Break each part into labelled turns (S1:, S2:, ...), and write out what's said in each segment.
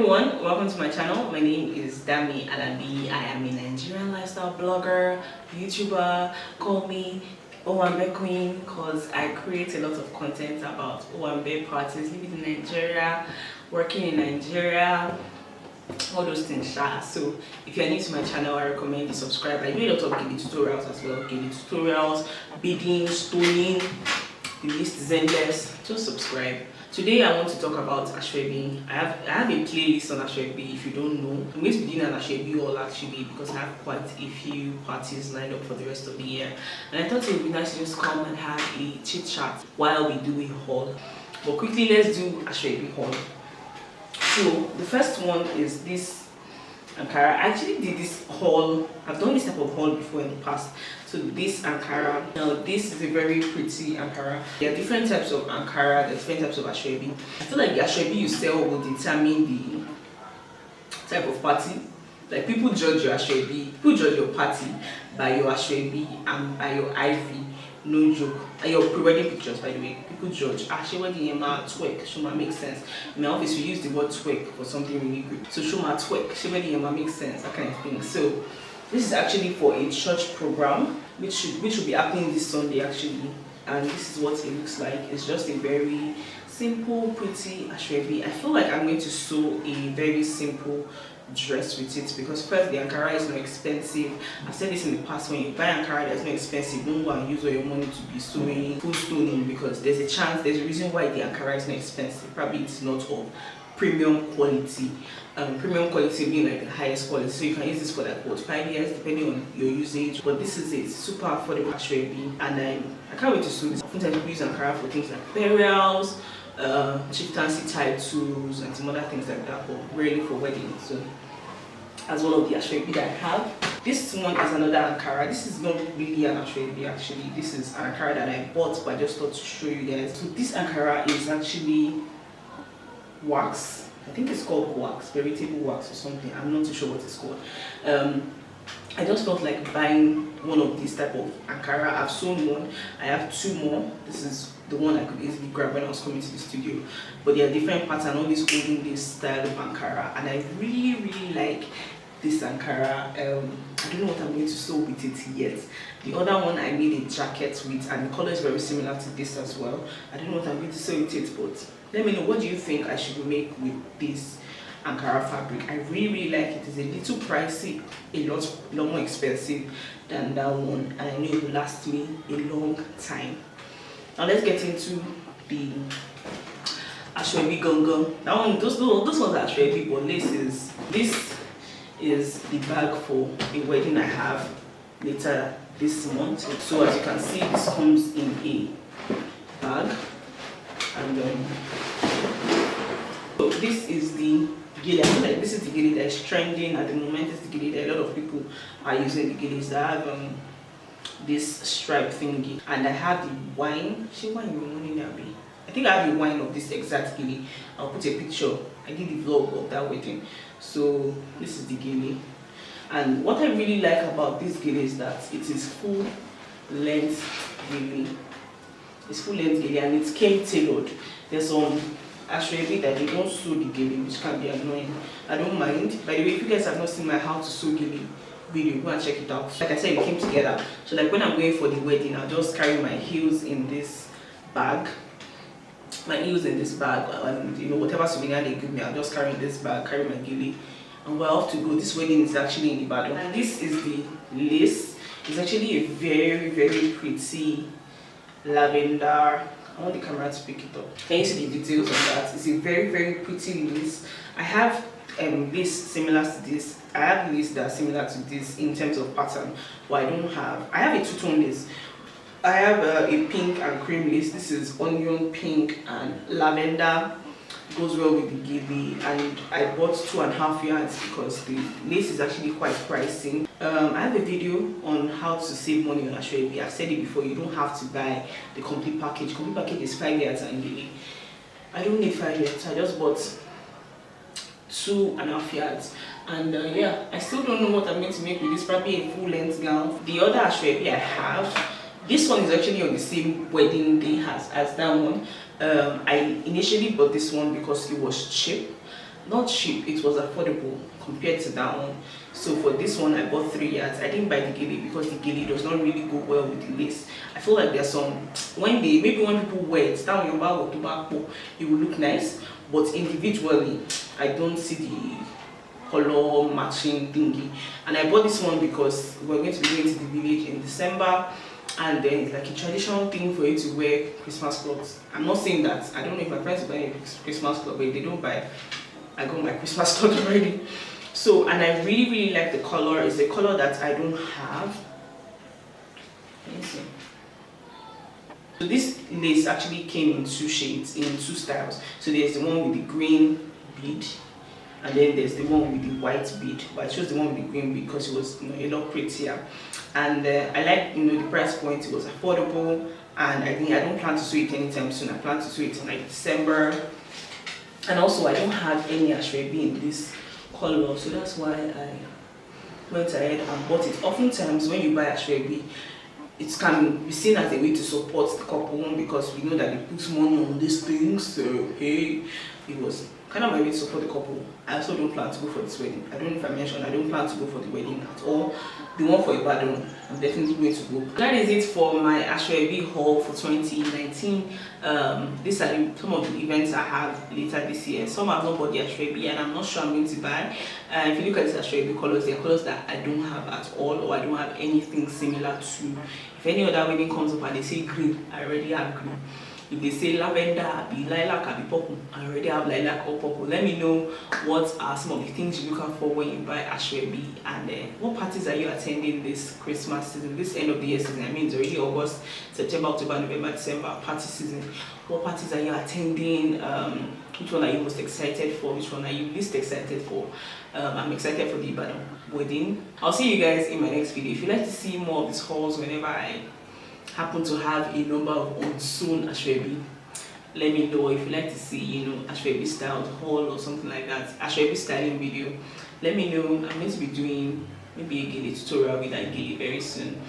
S1: everyone, welcome to my channel. My name is Damie Alabi. I am a Nigerian lifestyle blogger, YouTuber. Call me Owambe Queen because I create a lot of content about Owambe parties, living in Nigeria, working in Nigeria, all those things. So if you're new to my channel, I recommend you subscribe. I do a lot of gilly tutorials as well. Gilly tutorials, beading, stoning, the list is endless. Just subscribe. Today I want to talk about Aso-Ebi. I have a playlist on Aso-Ebi. If you don't know, I'm going to be doing an Aso-Ebi haul actually because I have quite a few parties lined up for the rest of the year, and I thought it would be nice to just come and have a chit chat while we do a haul. But quickly, let's do Aso-Ebi haul. So the first one is this Ankara. I actually did this haul. I've done this type of haul before in the past. So this Ankara. Now this is a very pretty Ankara. There are different types of Ankara. There are different types of Aso-Ebi. I feel like the Aso-Ebi you sell will determine the type of party. Like people judge your Aso-Ebi, people judge your party by your Aso-Ebi and by your ivy. No joke. Your pre-wedding pictures, by the way, people judge. She wedding yema twerk. Shoma makes sense. In my office, we use the word twerk for something really good. So Shoma twerk. She wedding yema makes sense. That kind of thing. So this is actually for a church program, which will be happening this Sunday actually. And this is what it looks like. It's just a very simple, pretty Aso-Ebi. I feel like I'm going to sew a very simple dress with it because first, the Ankara is not expensive. I've said this in the past, when you buy Ankara that's not expensive, don't go and use all your money to be sewing, full stoning, because there's a reason why the Ankara is not expensive. Probably it's not of premium quality. Premium quality being like the highest quality, so you can use this for like what, 5 years depending on your usage. But this is a super affordable Aso-Ebi, and I can't wait to sew this. Oftentimes people use Ankara for things like burials, chieftaincy titles and some other things like that, but rarely for weddings. So as one of the Aso-Ebi that I have. This one is another Ankara. This is not really an Aso-Ebi actually. This is an Ankara that I bought, but I just thought to show you guys. So this Ankara is actually wax. I think it's called wax, veritable wax or something. I'm not too sure what it's called. I just felt like buying one of these type of Ankara. I've sewn one. I have two more. This is the one I could easily grab when I was coming to the studio. But they are different patterns, always holding this style of Ankara. And I really like this Ankara. I don't know what I'm going to sew with it yet. The other one I made a jacket with, and the color is very similar to this as well. I don't know what I'm going to sew with it, but let me know, what do you think I should make with this Ankara fabric? I really like it. It's a little pricey, a lot more expensive than that one, and I know it will last me a long time. Now let's get into the Aso-Ebi Gongo. That one, those ones are Aso-Ebi, but this is the bag for a wedding I have later this month. So as you can see, this comes in a bag, and so this is the gilly. I feel like this is the gilly that is trending at the moment. It's the gilly that a lot of people are using. The gillies that have this stripe thingy, and I have the wine. I think I have the wine of this exact gilly. I'll put a picture. I did the vlog of that wedding. So this is the gilly, and what I really like about this gilly is that it is full length gilly. It's full length gilly and it came tailored. There's some Aso-Ebi that they don't sew the gilly, which can be annoying. I don't mind. By the way, if you guys have not seen my how to sew gilly video, go and check it out. Like I said, it came together. So like when I'm going for the wedding, I'll just carry my heels in this bag. My heels in this bag, and you know, whatever souvenir they give me, I'll just carry in this bag, carry my gilly, and we're off to go. This wedding is actually in Ibadan. And this is the lace. It's actually a very pretty lavender. I want the camera to pick it up. Can you see the details of that? It's a very pretty lace. I have lace similar to this. I have lace that are similar to this in terms of pattern, but I don't have. I have a two-tone lace. I have a pink and cream lace. This is onion pink and lavender. Goes well with the gilly, and I bought 2.5 yards because the lace is actually quite pricey. I have a video on how to save money on Aso-Ebi. I've said it before, you don't have to buy the complete package. Complete package is 5 yards and gilly. I don't need 5 yards. I just bought 2.5 yards, and yeah, I still don't know what I'm going to make with this. Probably a full length gown. The other Aso-Ebi I have, this one is actually on the same wedding day as that one. I initially bought this one because it was cheap. not cheap, it was affordable compared to that one. So for this one I bought 3 yards. I didn't buy the gilly because the gilly does not really go well with the lace. I feel like there's some, when people wear it, that one or tobacco, it will look nice, but individually I don't see the color matching thingy. And I bought this one because we're going to be going to the village in December, and then it's like a traditional thing for you to wear Christmas clothes. I'm not saying that I don't know if my friends buy a Christmas clothes, but if they don't buy, I got my Christmas clothes already. So, and I really like the color. It's a color that I don't have. Let me see. So this lace actually came in 2 shades, in 2 styles. So there's the one with the green bead, and then there's the one with the white bead. But I chose the one with the green because it was, a lot prettier. And I like, the price point. It was affordable, and I don't plan to sew it anytime soon. I plan to sew it in like December. And also I don't have any Aso-Ebi in this color, so that's why I went ahead and bought it. Oftentimes when you buy Aso-Ebi, it can be seen as a way to support the couple, because we know that they put money on these things. So hey, it was kind of my way to support the couple. I also don't plan to go for this wedding. I don't know if I mentioned I don't plan to go for the wedding at all. The one for Ibadan, I'm definitely going to go. That is it for my Aso-Ebi haul for 2019. These are some of the events I have later this year. Some have not bought the Aso-Ebi, and I'm not sure I'm going to buy. If you look at these Aso-Ebi colors, they are colors that I don't have at all, or I don't have anything similar to. If any other wedding comes up and they say green, I already have green. If they say lavender, be lilac, be purple, I already have lilac or purple. Let me know what are some of the things you look out for when you buy Aso-Ebi, and what parties are you attending this Christmas season, this end of the year season. I mean, it's already August, September, October, November, December, party season. What parties are you attending? Which one are you most excited for? Which one are you least excited for? I'm excited for the Ibadan wedding. I'll see you guys in my next video. If you'd like to see more of these hauls whenever I happen to have a number of unsewn Aso-Ebi, let me know. If you like to see, Aso-Ebi styled haul or something like that, Aso-Ebi styling video, let me know. I'm going to be doing maybe a gilly tutorial with that gilly very soon.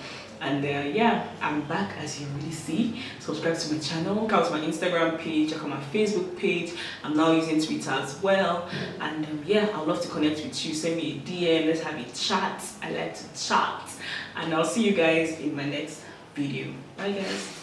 S1: And yeah, I'm back, as you really see. Subscribe to my channel, check out my Instagram page, check out my Facebook page. I'm now using Twitter as well. And yeah, I'd love to connect with you. Send me a DM, let's have a chat. I like to chat. And I'll see you guys in my next video. Bye guys.